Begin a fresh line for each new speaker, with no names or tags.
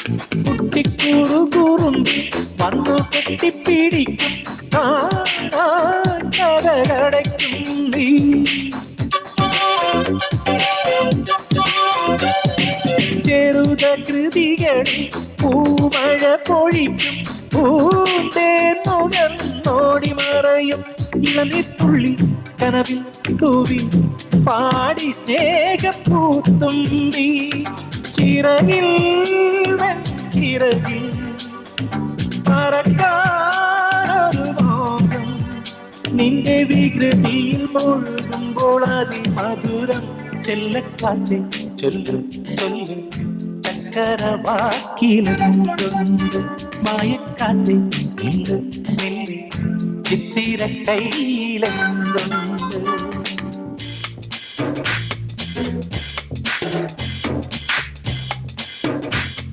കുട്ടിക്കൂറു കൂറുമ്പി വന്നു കെട്ടിപ്പിടിക്കും കടകടയ്ക്കും നീ. ചെറുത കൃതികളിൽ പൂമഴ പൊഴിക്കും പൂന്തേൻ മുഖന്നോടി മറയും ഇളനിത്തുള്ളി കനവിൽ തൂവി പാടി സ്നേഹപ്പൂത്തുമ്പി. ചിറകിൽ ചിറകിൽ പറക്കാനൊരു മോഹം നിന്റെ വികൃതിയിൽ മുഴുകുമ്പോൾ അതിമധുരം. ചെല്ലക്കാറ്റെ ചൊല്ലും ചൊല്ലും ചക്കരവാക്കിലുണ്ട് മായക്കാറ്റെ ഇല്ല നെല്ല് ചിത്തിര കയ്യിലുണ്ട്.